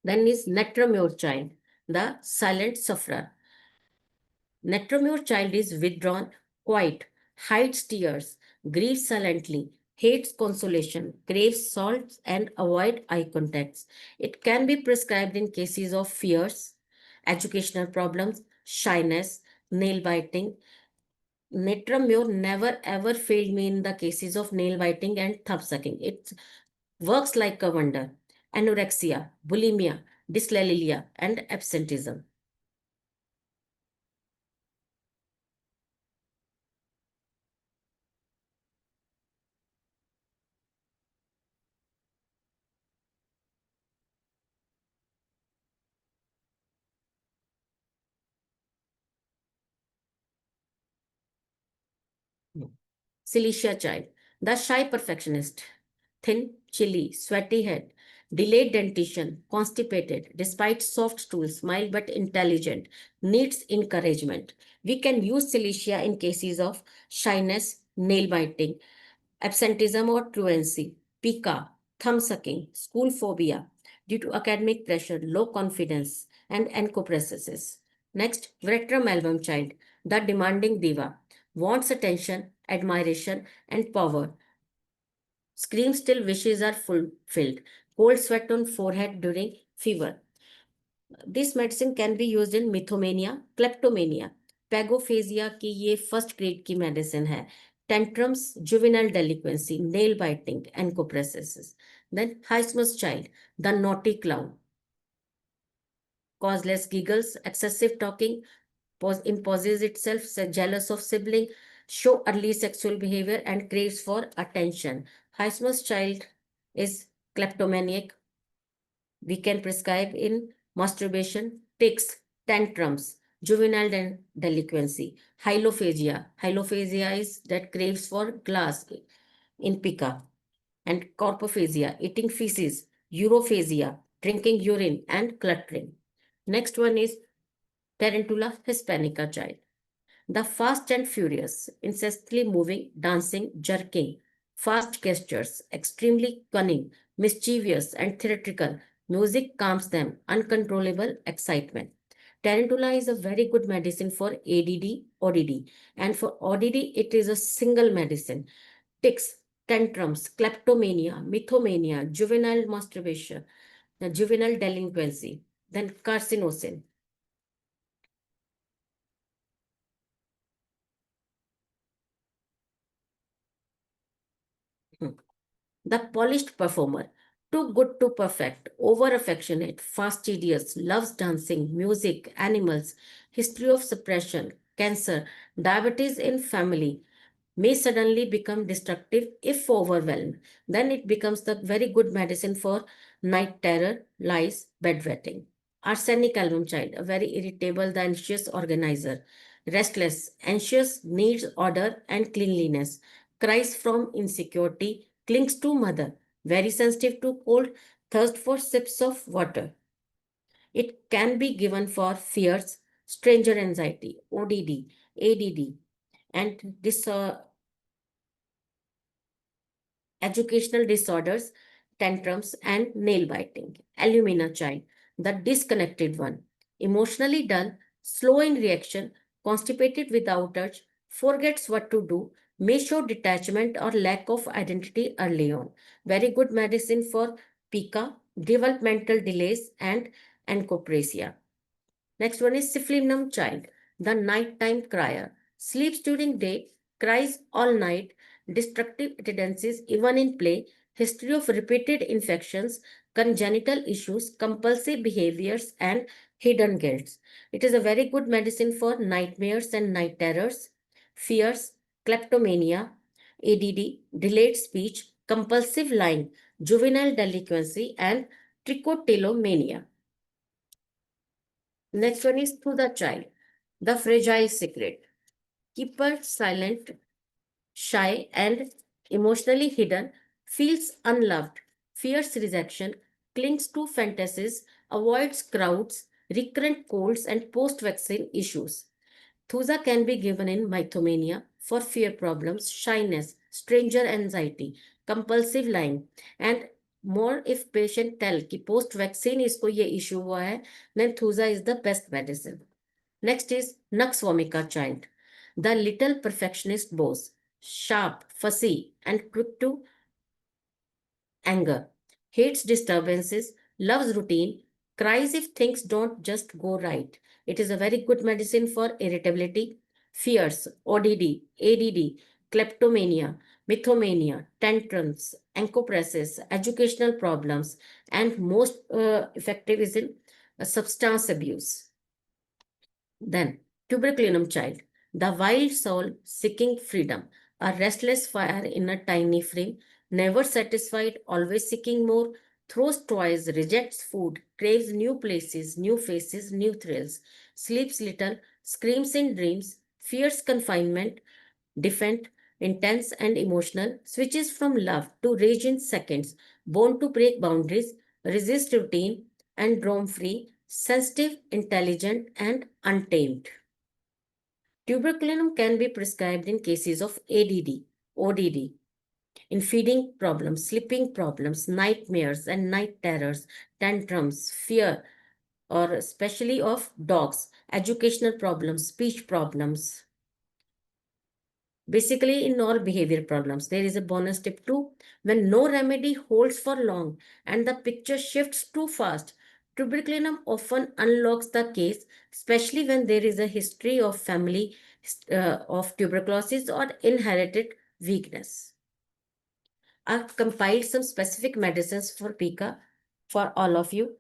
Then is netromure child, the silent sufferer. Netromure child is withdrawn, quiet, hides tears, grieves silently, hates consolation, craves salt, and avoid eye contacts. It can be prescribed in cases of fears, educational problems, shyness, nail biting. Netromure never ever failed me in the cases of nail biting and thumb sucking. It works like a wonder. Anorexia, bulimia, dyslexia, and absenteeism. Cilicia child, the shy perfectionist, thin, chilly, sweaty head, delayed dentition, constipated, despite soft stools, mild but intelligent, needs encouragement. We can use Cilicia in cases of shyness, nail biting, absenteeism or truancy, pica, thumb sucking, school phobia, due to academic pressure, low confidence, and encopresis. Next, Vretram album child, the demanding diva, wants attention, admiration, and power. Screams till wishes are fulfilled. Cold sweat on forehead during fever. This medicine can be used in mythomania, kleptomania, पैगोफेजिया की ये first grade की medicine है. Tantrums, juvenile delinquency, nail biting, encopresis. Then Heisman's child, the naughty clown, causeless giggles, excessive talking, imposes itself, jealous of sibling, show early sexual behavior, and craves for attention. Heisman's child is kleptomaniac. We can prescribe in masturbation, tics, tantrums, juvenile delinquency, hyalophagia. Hyalophagia is that craves for glass in pica, and corpophagia, eating feces, urophagia, drinking urine, and cluttering. Next one is Tarantula hispanica child. The fast and furious, incessantly moving, dancing, jerking, fast gestures, extremely cunning, mischievous, and theatrical. Music calms them, uncontrollable excitement. Tarantula is a very good medicine for ADD, ODD. And for ODD, it is a single medicine. Tics, tantrums, kleptomania, mythomania, juvenile masturbation, juvenile delinquency, then carcinosin. The polished performer, too good to perfect, over affectionate, fastidious, loves dancing, music, animals, history of suppression, cancer, diabetes in family, may suddenly become destructive if overwhelmed. Then it becomes the very good medicine for night terror, lies, bedwetting. Arsenic album child, a very irritable, the anxious organizer. Restless, anxious, needs order and cleanliness. Cries from insecurity, clings to mother. Very sensitive to cold, thirst for sips of water. It can be given for fears, stranger anxiety, ODD, ADD, and educational disorders, tantrums, and nail biting. Alumina child, the disconnected one, emotionally dull, slow in reaction, constipated without urge, forgets what to do, may show detachment or lack of identity early on. Very good medicine for pica, developmental delays, and encopresia. Next one is syphilium child, the nighttime crier. Sleeps during day, cries all night, destructive tendencies even in play, history of repeated infections, congenital issues, compulsive behaviors, and hidden guilts. It is a very good medicine for nightmares and night terrors, fears, kleptomania, ADD, delayed speech, compulsive lying, juvenile delinquency, and trichotillomania. Next one is to the child, the fragile secret. Keep her silent, shy, and emotionally hidden, feels unloved, fears rejection, clings to fantasies, avoids crowds, recurrent colds, and post vaccine issues. Thusa can be given in mythomania for fear problems, shyness, stranger anxiety, compulsive lying, and more if patient tell कि post vaccine इसको ये issue हुआ है, then Thusa is the best medicine. Next is Nux vomica child, the little perfectionist boss, sharp, fussy, and quick to anger, hates disturbances, loves routine, cries if things don't just go right. It is a very good medicine for irritability, fears, ODD, ADD, kleptomania, mythomania, tantrums, encopresses, educational problems, and most effective is in substance abuse. Then, tuberculinum child, the wild soul seeking freedom, a restless fire in a tiny frame, never satisfied, always seeking more, throws toys, rejects food, craves new places, new faces, new thrills, sleeps little, screams in dreams, fears confinement, defend, intense and emotional, switches from love to rage in seconds, born to break boundaries, resist routine, and roam free, sensitive, intelligent, and untamed. Tuberculinum can be prescribed in cases of ADD, ODD, in feeding problems, sleeping problems, nightmares and night terrors, tantrums, fear, or especially of dogs, educational problems, speech problems. Basically, in all behavior problems, there is a bonus tip too. When no remedy holds for long and the picture shifts too fast, tuberculinum often unlocks the case, especially when there is a history of family of tuberculosis or inherited weakness. I've compiled some specific medicines for pica for all of you.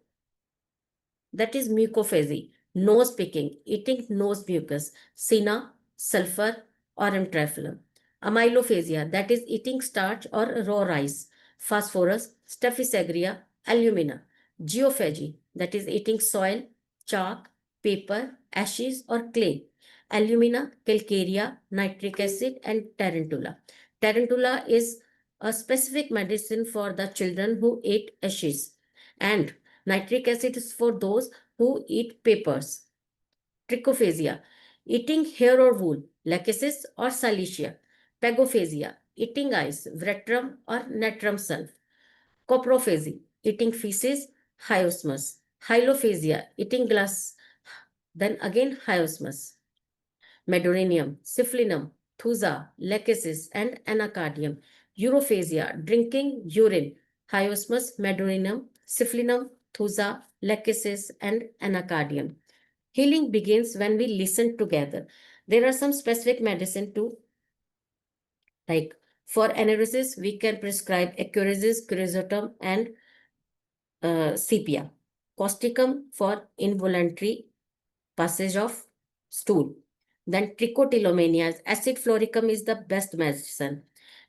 That is mucophagy, nose picking, eating nose mucus, sina, sulfur, or amphotericin. Amylophagia, that is eating starch or raw rice, phosphorus, staphysagra, alumina. Geophagy, that is eating soil, chalk, paper, ashes, or clay. Alumina, calcarea, nitric acid, and tarantula. Tarantula is a specific medicine for the children who ate ashes, and nitric acid is for those who eat papers. Trichophagia, eating hair or wool, lachesis or silicea. Pagophagia, eating ice, vretrum or natrum sulf. Coprophagy, eating feces, hyosmus. Hyalophagia, eating glass, then again hyosmus. Medorinium, syphilinum, thusa, lachesis, and anacardium. Urophagia, drinking urine, hyosmus, medorinum, syphilinum, thusa, lachesis, and anacardium. Healing begins when we listen together. There are some specific medicine too, like for aneurisys, we can prescribe acurasis, curizotum, and sepia. Causticum for involuntary passage of stool. Then trichotillomania, acid floricum is the best medicine.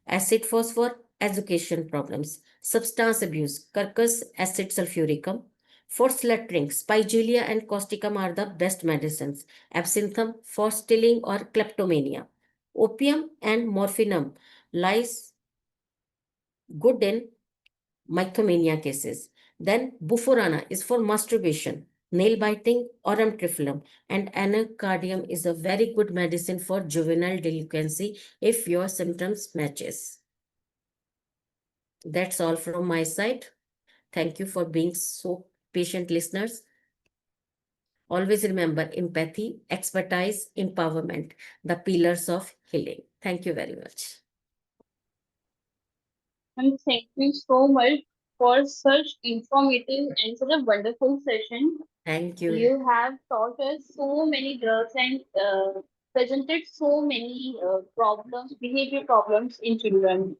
Acid phosphor, education problems. Substance abuse, curcus acid sulfuricum. For sluttering, spigelia and causticum are the best medicines. Absinthe for stilling or kleptomania. Opium and morphinum lies good in mythomania cases. Then buforana is for masturbation, nail biting, or amphitriphyllum, and anacardium is a very good medicine for juvenile delinquency if your symptoms matches. That's all from my side. Thank you for being so patient listeners. Always remember empathy, expertise, empowerment, the pillars of healing. Thank you very much. And thank you so much for such informative and such a wonderful session. Thank you. You have taught us so many drugs and presented so many problems, behavior problems in children.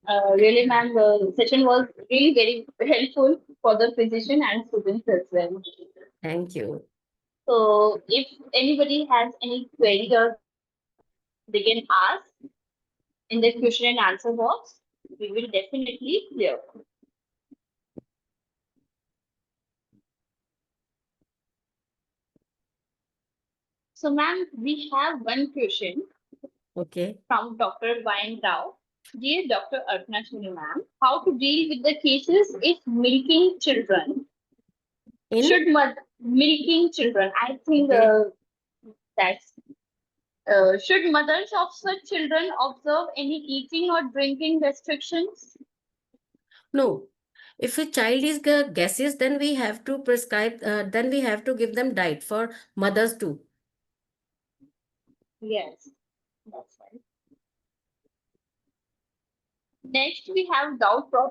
Really, ma'am, the session was really very helpful for the physician and students as well. Thank you. So, if anybody has any query or they can ask in the question and answer box, we will definitely clear. So, ma'am, we have one question Okay. from Dr. Vayan Rao. Dear Dr. Arpana Soni, ma'am, how to deal with the cases if milking children? In? Should milking children? I think Okay. that's should mothers of such children observe any eating or drinking restrictions? No. If a child is gaseous, then we have to prescribe, then we have to give them diet for mothers too. Yes, that's right. Next, we have doubt from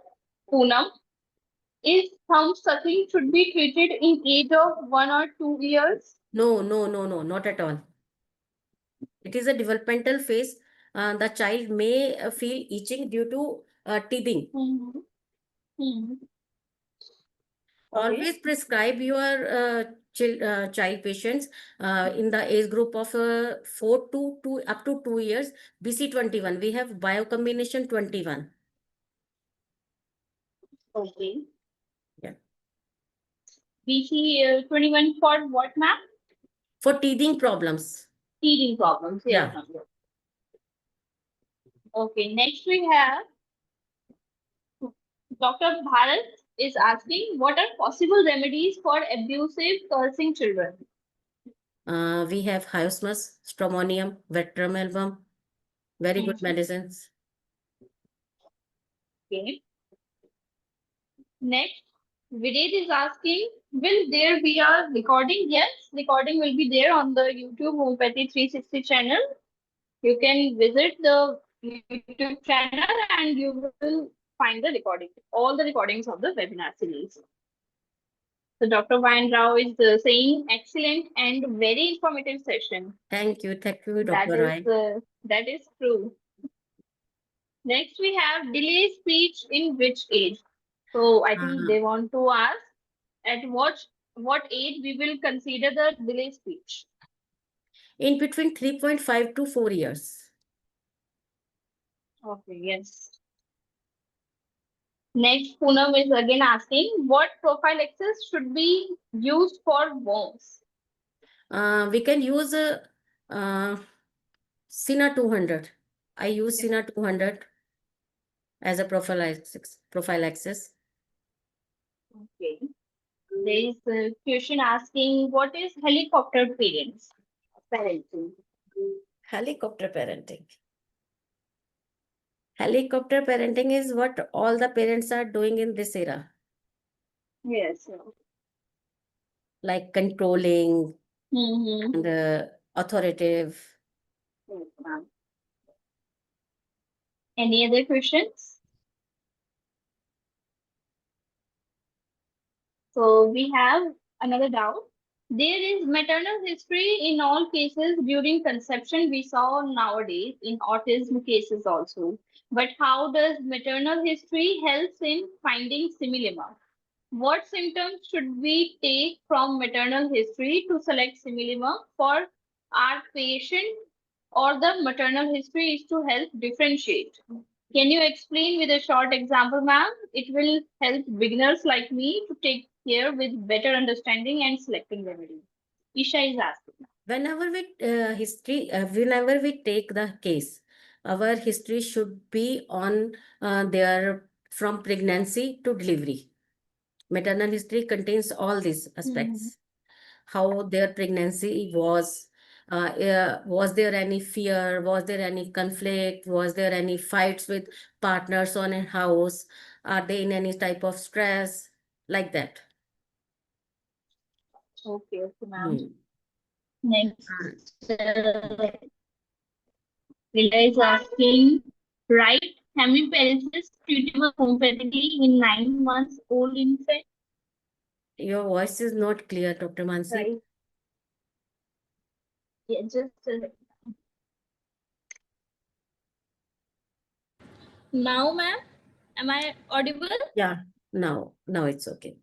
Poonam. Is thumb sucking should be treated in age of 1 or 2 years? No, no, no, no, not at all. It is a developmental phase. The child may feel itching due to teething. Mm-hmm. Mm-hmm. Okay. Always prescribe your child patients in the age group of 4 to 2 up to 2 years. BC21. We have biocombination 21. Okay. Yeah. BC 21 for what, ma'am? For teething problems. Teething problems. Yes, Yeah. ma'am. Okay. Next, we have Dr. Bharat is asking what are possible remedies for abusive cursing children? We have hyosmus, stramonium, vetramelbum. Very good Mhm. medicines. Okay. Next, Vidit is asking, will there be a recording? Yes, recording will be there on the YouTube Homeopathy 360 channel. You can visit the YouTube channel and you will find the recording, all the recordings of the webinar series. So Dr. Vayan Rao is saying excellent and very informative session. Thank you, Dr. Rai. That is true. Next, we have delay speech in which age? So I think Uh, they want to ask at what age we will consider the delay speech. in between 3.5 to 4 years. Okay, yes. Next, Poonam is again asking what prophylaxis should be used for worms. We can use uh, Sina 200. I use Sina 200 as a prophylaxis. Okay. There is a question asking what is helicopter parenting? Helicopter parenting. Helicopter parenting is what all the parents are doing in this era, Yes. like controlling Mm-hmm. and authoritative. Yes, ma'am. Any other questions? So we have another doubt. There is maternal history in all cases during conception. We saw nowadays in autism cases also. But how does maternal history helps in finding similima? What symptoms should we take from maternal history to select similima for our patient or the maternal history is to help differentiate? Can you explain with a short example, ma'am? It will help beginners like me to take care with better understanding and selecting remedy. Isha is asking. Whenever we take the case, our history should be on their from pregnancy to delivery. Maternal history contains all these Mhm. aspects. How their pregnancy was there any fear, was there any conflict, was there any fights with partners on a house, are they in any type of stress, like that. Okay, okay, ma'am. Hmm. Next, Uh, Lila is asking, right? Hemiplegia treatable homeopathically in 9 months old infant. your voice is not clear, Dr. Mansi. Right. Yeah, just Now, ma'am, am I audible? Yeah, now it's okay.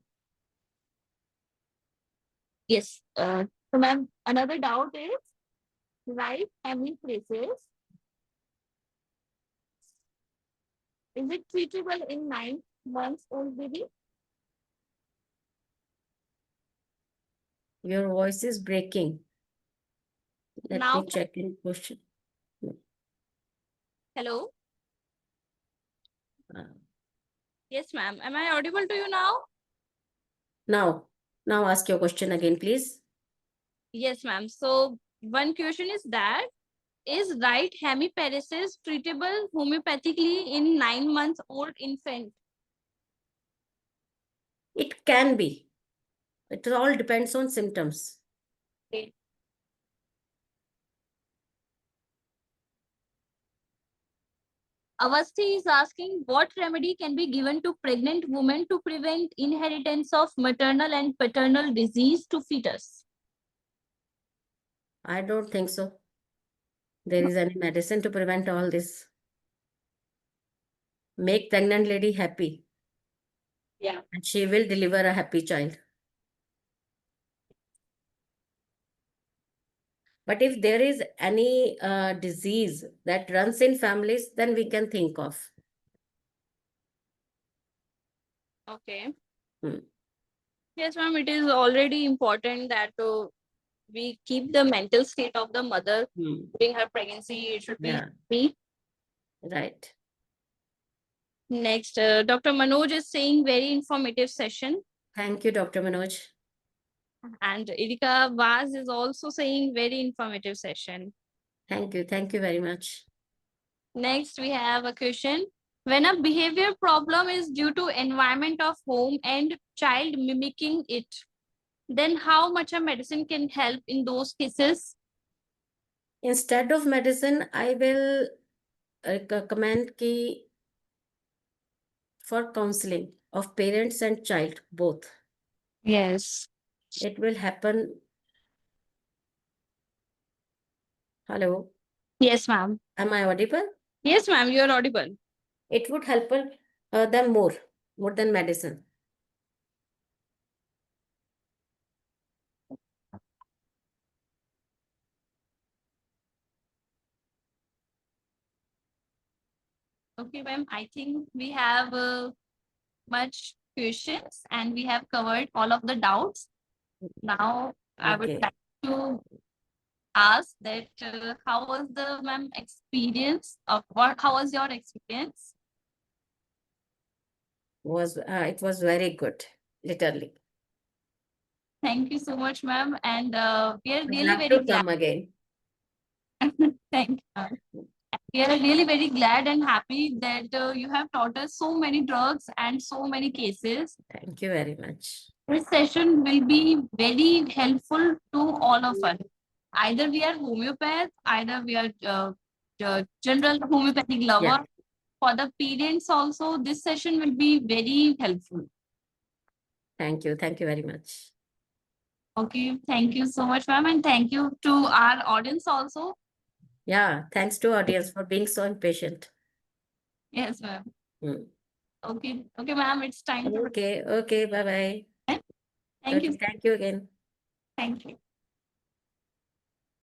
Yes. So, ma'am, another doubt is right family places. Is it treatable in 9 months old baby? Your voice is breaking. Let Now, me check in question. hello. Uh, Yes, ma'am. Am I audible to you now? now, now ask your question again, please. Yes, ma'am. So, one question is that is right hemiparesis treatable homeopathically in 9 months old infant? It can be. It all depends on symptoms. Okay. Avasti is asking what remedy can be given to pregnant women to prevent inheritance of maternal and paternal disease to fetus. I don't think so. There is any medicine to prevent all this. Make pregnant lady happy, Yeah. and she will deliver a happy child. But if there is any disease that runs in families, then we can think of. Okay. Hmm. Yes, ma'am. It is already important that we keep the mental state of the mother Hmm. during her pregnancy. It should be Yeah, happy. right. Next, Dr. Manoj is saying very informative session. Thank you, Dr. Manoj. And Erika Vaz is also saying very informative session. Thank you. Thank you very much. Next, we have a question. When a behavior problem is due to environment of home and child mimicking it, then how much a medicine can help in those cases? Instead of medicine, I will recommend ki for counseling of parents and child both. Yes. It will happen. Hello, Yes, ma'am. am I audible? Yes, ma'am, you are audible. It would help them more than medicine. Okay, ma'am. I think we have much questions and we have covered all of the doubts. Now, I would Okay, like to ask that how was the ma'am experience of what? How was your experience? it was very good, literally. Thank you so much, ma'am. And we are I'd really love very to glad. come again. Thank you, ma'am. We are really very glad and happy that you have taught us so many drugs and so many cases. Thank you very much. This session will be very helpful to all of us. Either we are homeopath, either we are general homeopathic Yeah, lover. For the parents also, this session will be very helpful. thank you. Thank you very much. Okay, thank you so much, ma'am, and thank you to our audience also. Yeah, thanks to audience for being so impatient. Yes, ma'am. Hmm. Okay, okay, ma'am, it's time to. Okay, okay, bye bye. Thank Okay, you, thank you again. thank you.